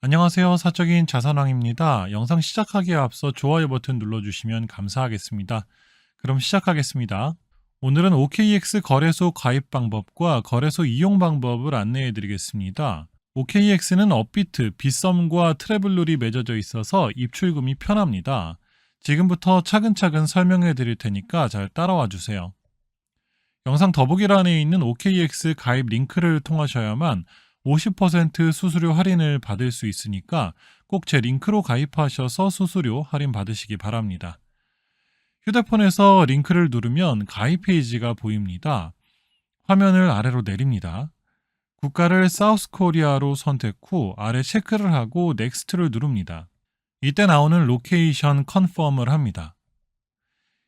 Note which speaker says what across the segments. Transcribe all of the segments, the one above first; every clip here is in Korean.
Speaker 1: 안녕하세요. 사적인 자산왕입니다. 영상 시작하기에 앞서 좋아요 버튼 눌러주시면 감사하겠습니다. 그럼 시작하겠습니다. 오늘은 OKX 거래소 가입 방법과 거래소 이용 방법을 안내해 드리겠습니다. OKX는 업비트, 빗썸과 트래블룰이 맺어져 있어서 입출금이 편합니다. 지금부터 차근차근 설명해 드릴 테니까 잘 따라와 주세요. 영상 더보기란에 있는 OKX 가입 링크를 통하셔야만 50% 수수료 할인을 받을 수 있으니까 꼭 제 링크로 가입하셔서 수수료 할인 받으시기 바랍니다. 휴대폰에서 링크를 누르면 가입 페이지가 보입니다. 화면을 아래로 내립니다. 국가를 사우스 코리아로 선택 후 아래 체크를 하고 넥스트를 누릅니다. 이때 나오는 로케이션 컨펌을 합니다.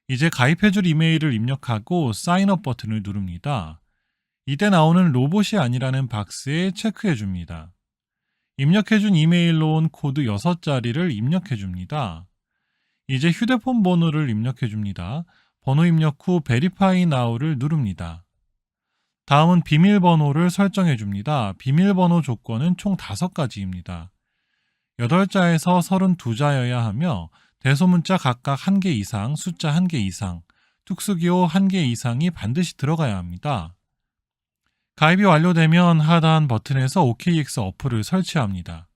Speaker 1: 이제 가입해줄 이메일을 입력하고 사인업 버튼을 누릅니다. 이때 나오는 로봇이 아니라는 박스에 체크해 줍니다. 입력해준 이메일로 온 코드 6자리를 입력해 줍니다. 이제 휴대폰 번호를 입력해 줍니다. 번호 입력 후 베리파이 나우를 누릅니다. 다음은 비밀번호를 설정해 줍니다. 비밀번호 조건은 총 5가지입니다. 8자에서 32자여야 하며 대소문자 각각 1개 이상, 숫자 1개 이상, 특수기호 1개 이상이 반드시 들어가야 합니다. 가입이 완료되면 하단 버튼에서 OKX 어플을 설치합니다.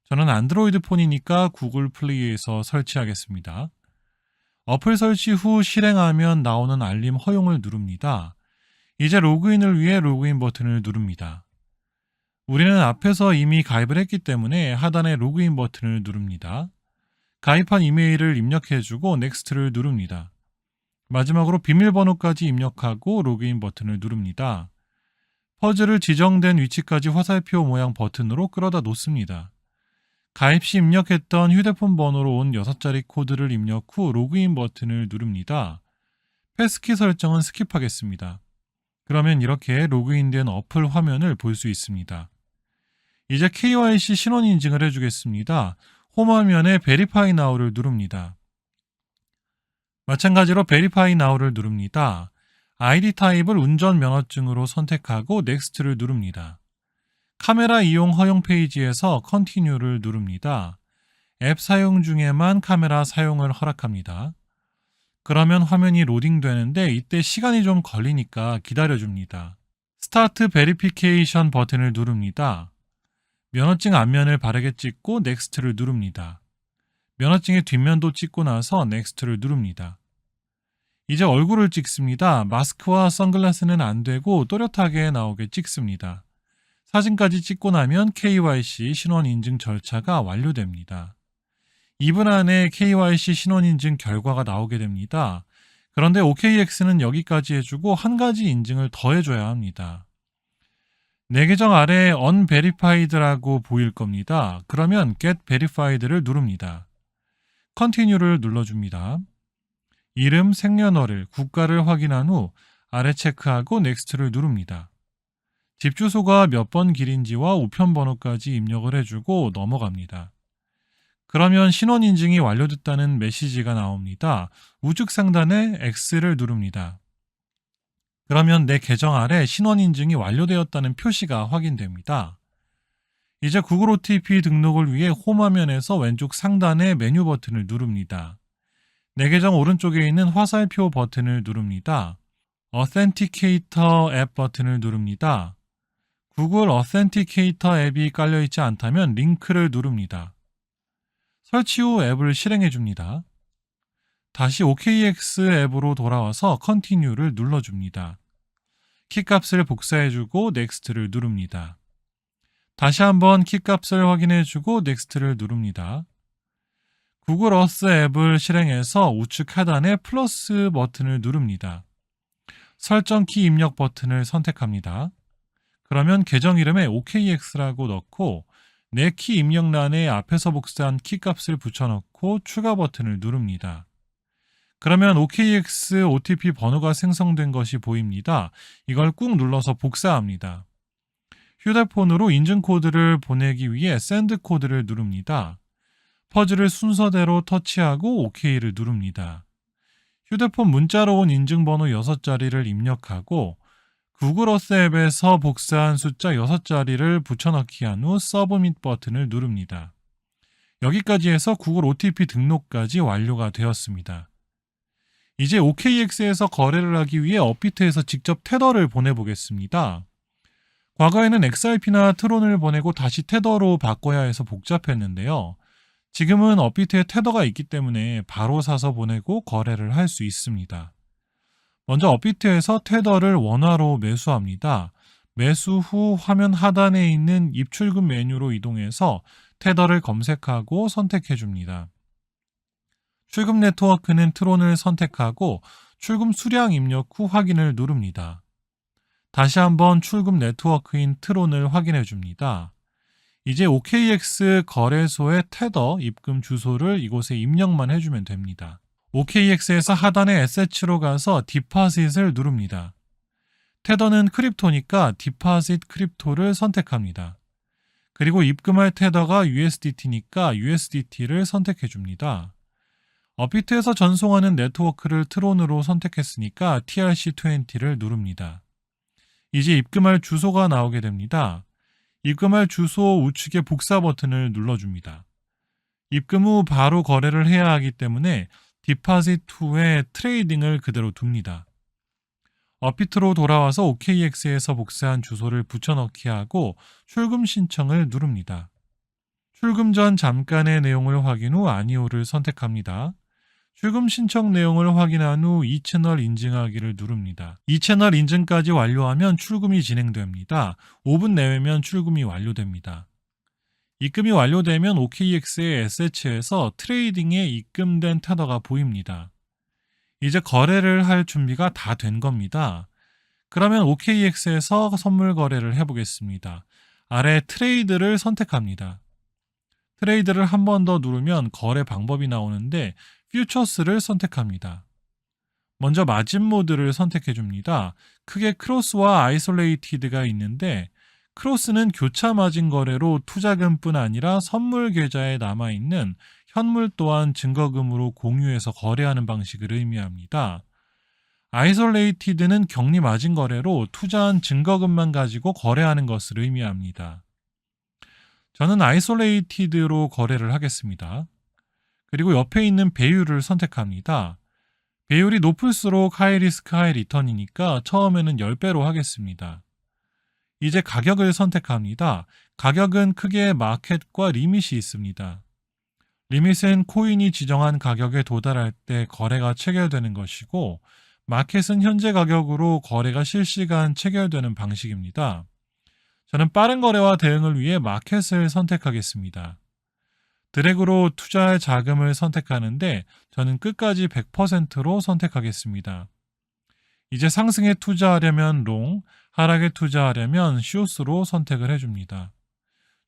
Speaker 1: 저는 안드로이드 폰이니까 구글 플레이에서 설치하겠습니다. 어플 설치 후 실행하면 나오는 알림 허용을 누릅니다. 이제 로그인을 위해 로그인 버튼을 누릅니다. 우리는 앞에서 이미 가입을 했기 때문에 하단의 로그인 버튼을 누릅니다. 가입한 이메일을 입력해주고 넥스트를 누릅니다. 마지막으로 비밀번호까지 입력하고 로그인 버튼을 누릅니다. 퍼즐을 지정된 위치까지 화살표 모양 버튼으로 끌어다 놓습니다. 가입 시 입력했던 휴대폰 번호로 온 6자리 코드를 입력 후 로그인 버튼을 누릅니다. 패스키 설정은 스킵하겠습니다. 그러면 이렇게 로그인된 어플 화면을 볼 수 있습니다. 이제 KYC 신원 인증을 해주겠습니다. 홈 화면에 베리파이 나우를 누릅니다. 마찬가지로 베리파이 나우를 누릅니다. 아이디 타입을 운전면허증으로 선택하고 넥스트를 누릅니다. 카메라 이용 허용 페이지에서 컨티뉴를 누릅니다. 앱 사용 중에만 카메라 사용을 허락합니다. 그러면 화면이 로딩되는데 이때 시간이 좀 걸리니까 기다려줍니다. 스타트 베리피케이션 버튼을 누릅니다. 면허증 앞면을 바르게 찍고 넥스트를 누릅니다. 면허증의 뒷면도 찍고 나서 넥스트를 누릅니다. 이제 얼굴을 찍습니다. 마스크와 선글라스는 안 되고 또렷하게 나오게 찍습니다. 사진까지 찍고 나면 KYC 신원 인증 절차가 완료됩니다. 2분 안에 KYC 신원 인증 결과가 나오게 됩니다. 그런데 OKX는 여기까지 해주고 한 가지 인증을 더 해줘야 합니다. 내 계정 아래 Unverified라고 보일 겁니다. 그러면 Get Verified를 누릅니다. Continue를 눌러줍니다. 이름, 생년월일, 국가를 확인한 후 아래 체크하고 넥스트를 누릅니다. 집 주소가 몇 번 길인지와 우편번호까지 입력을 해주고 넘어갑니다. 그러면 신원 인증이 완료됐다는 메시지가 나옵니다. 우측 상단에 X를 누릅니다. 그러면 내 계정 아래 신원 인증이 완료되었다는 표시가 확인됩니다. 이제 구글 OTP 등록을 위해 홈 화면에서 왼쪽 상단의 메뉴 버튼을 누릅니다. 내 계정 오른쪽에 있는 화살표 버튼을 누릅니다. Authenticator 앱 버튼을 누릅니다. 구글 Authenticator 앱이 깔려있지 않다면 링크를 누릅니다. 설치 후 앱을 실행해 줍니다. 다시 OKX 앱으로 돌아와서 Continue를 눌러줍니다. 키값을 복사해주고 넥스트를 누릅니다. 다시 한번 키값을 확인해주고 넥스트를 누릅니다. 구글 어스 앱을 실행해서 우측 하단에 플러스 버튼을 누릅니다. 설정 키 입력 버튼을 선택합니다. 그러면 계정 이름에 OKX라고 넣고 내 키 입력란에 앞에서 복사한 키값을 붙여넣고 추가 버튼을 누릅니다. 그러면 OKX OTP 번호가 생성된 것이 보입니다. 이걸 꾹 눌러서 복사합니다. 휴대폰으로 인증 코드를 보내기 위해 샌드 코드를 누릅니다. 퍼즐을 순서대로 터치하고 OK를 누릅니다. 휴대폰 문자로 온 인증번호 6자리를 입력하고 구글 어스 앱에서 복사한 숫자 6자리를 붙여넣기 한 후 서브밋 버튼을 누릅니다. 여기까지 해서 구글 OTP 등록까지 완료가 되었습니다. 이제 OKX에서 거래를 하기 위해 업비트에서 직접 테더를 보내보겠습니다. 과거에는 XRP나 트론을 보내고 다시 테더로 바꿔야 해서 복잡했는데요. 지금은 업비트에 테더가 있기 때문에 바로 사서 보내고 거래를 할 수 있습니다. 먼저 업비트에서 테더를 원화로 매수합니다. 매수 후 화면 하단에 있는 입출금 메뉴로 이동해서 테더를 검색하고 선택해 줍니다. 출금 네트워크는 트론을 선택하고 출금 수량 입력 후 확인을 누릅니다. 다시 한번 출금 네트워크인 트론을 확인해 줍니다. 이제 OKX 거래소의 테더 입금 주소를 이곳에 입력만 해주면 됩니다. OKX에서 하단의 Assets로 가서 디파짓을 누릅니다. 테더는 크립토니까 디파짓 크립토를 선택합니다. 그리고 입금할 테더가 USDT니까 USDT를 선택해 줍니다. 업비트에서 전송하는 네트워크를 트론으로 선택했으니까 TRC20를 누릅니다. 이제 입금할 주소가 나오게 됩니다. 입금할 주소 우측의 복사 버튼을 눌러줍니다. 입금 후 바로 거래를 해야 하기 때문에 디파짓 후에 트레이딩을 그대로 둡니다. 업비트로 돌아와서 OKX에서 복사한 주소를 붙여넣기 하고 출금 신청을 누릅니다. 출금 전 잠깐의 내용을 확인 후 아니오를 선택합니다. 출금 신청 내용을 확인한 후 2채널 인증하기를 누릅니다. 2채널 인증까지 완료하면 출금이 진행됩니다. 5분 내외면 출금이 완료됩니다. 입금이 완료되면 OKX의 Assets에서 트레이딩에 입금된 테더가 보입니다. 이제 거래를 할 준비가 다 된 겁니다. 그러면 OKX에서 선물 거래를 해보겠습니다. 아래 트레이드를 선택합니다. 트레이드를 한 번 더 누르면 거래 방법이 나오는데 퓨처스를 선택합니다. 먼저 마진 모드를 선택해 줍니다. 크게 크로스와 아이솔레이티드가 있는데 크로스는 교차 마진 거래로 투자금뿐 아니라 선물 계좌에 남아있는 현물 또한 증거금으로 공유해서 거래하는 방식을 의미합니다. 아이솔레이티드는 격리 마진 거래로 투자한 증거금만 가지고 거래하는 것을 의미합니다. 저는 아이솔레이티드로 거래를 하겠습니다. 그리고 옆에 있는 배율을 선택합니다. 배율이 높을수록 하이 리스크 하이 리턴이니까 처음에는 10배로 하겠습니다. 이제 가격을 선택합니다. 가격은 크게 마켓과 리밋이 있습니다. 리밋은 코인이 지정한 가격에 도달할 때 거래가 체결되는 것이고 마켓은 현재 가격으로 거래가 실시간 체결되는 방식입니다. 저는 빠른 거래와 대응을 위해 마켓을 선택하겠습니다. 드래그로 투자할 자금을 선택하는데 저는 끝까지 100%로 선택하겠습니다. 이제 상승에 투자하려면 롱, 하락에 투자하려면 숏으로 선택을 해줍니다.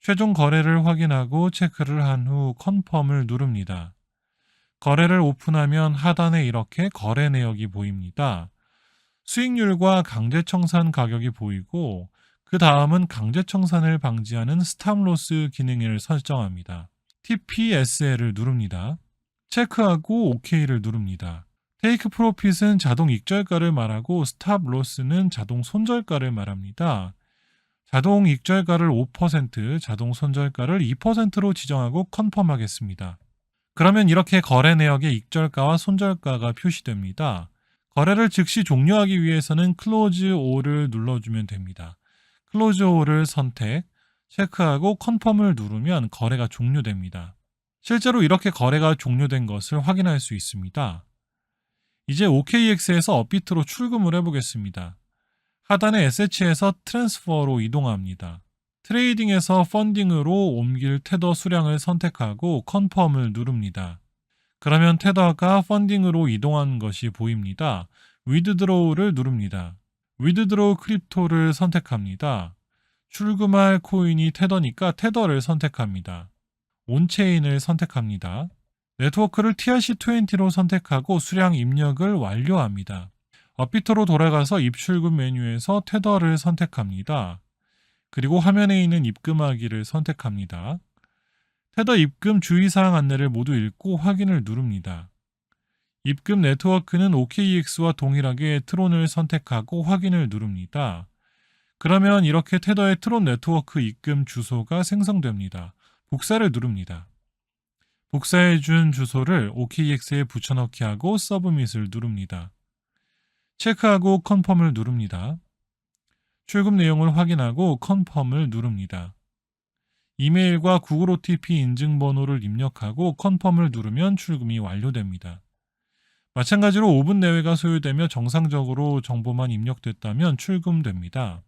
Speaker 1: 최종 거래를 확인하고 체크를 한 후 컨펌을 누릅니다. 거래를 오픈하면 하단에 이렇게 거래 내역이 보입니다. 수익률과 강제청산 가격이 보이고 그 다음은 강제청산을 방지하는 스탑로스 기능을 설정합니다. TPSL을 누릅니다. 체크하고 OK를 누릅니다. 테이크 프로핏은 자동 익절가를 말하고 스탑 로스는 자동 손절가를 말합니다. 자동 익절가를 5%, 자동 손절가를 2%로 지정하고 컨펌하겠습니다. 그러면 이렇게 거래 내역에 익절가와 손절가가 표시됩니다. 거래를 즉시 종료하기 위해서는 클로즈 all을 눌러주면 됩니다. 클로즈 all을 선택, 체크하고 컨펌을 누르면 거래가 종료됩니다. 실제로 이렇게 거래가 종료된 것을 확인할 수 있습니다. 이제 OKX에서 업비트로 출금을 해보겠습니다. 하단의 Assets에서 트랜스퍼로 이동합니다. 트레이딩에서 펀딩으로 옮길 테더 수량을 선택하고 컨펌을 누릅니다. 그러면 테더가 펀딩으로 이동한 것이 보입니다. 위드드로우를 누릅니다. 위드드로우 크립토를 선택합니다. 출금할 코인이 테더니까 테더를 선택합니다. 온체인을 선택합니다. 네트워크를 TRC20로 선택하고 수량 입력을 완료합니다. 업비트로 돌아가서 입출금 메뉴에서 테더를 선택합니다. 그리고 화면에 있는 입금하기를 선택합니다. 테더 입금 주의사항 안내를 모두 읽고 확인을 누릅니다. 입금 네트워크는 OKEX와 동일하게 트론을 선택하고 확인을 누릅니다. 그러면 이렇게 테더의 트론 네트워크 입금 주소가 생성됩니다. 복사를 누릅니다. 복사해준 주소를 OKEX에 붙여넣기 하고 서브밋을 누릅니다. 체크하고 컨펌을 누릅니다. 출금 내용을 확인하고 컨펌을 누릅니다. 이메일과 구글 OTP 인증번호를 입력하고 컨펌을 누르면 출금이 완료됩니다. 마찬가지로 5분 내외가 소요되며 정상적으로 정보만 입력됐다면 출금됩니다.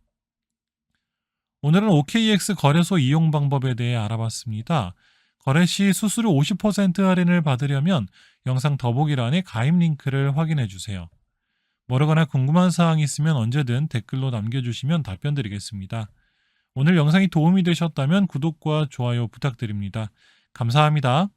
Speaker 1: 오늘은 OKEX 거래소 이용 방법에 대해 알아봤습니다. 거래 시 수수료 50% 할인을 받으려면 영상 더보기란에 가입 링크를 확인해 주세요. 모르거나 궁금한 사항이 있으면 언제든 댓글로 남겨주시면 답변 드리겠습니다. 오늘 영상이 도움이 되셨다면 구독과 좋아요 부탁드립니다. 감사합니다.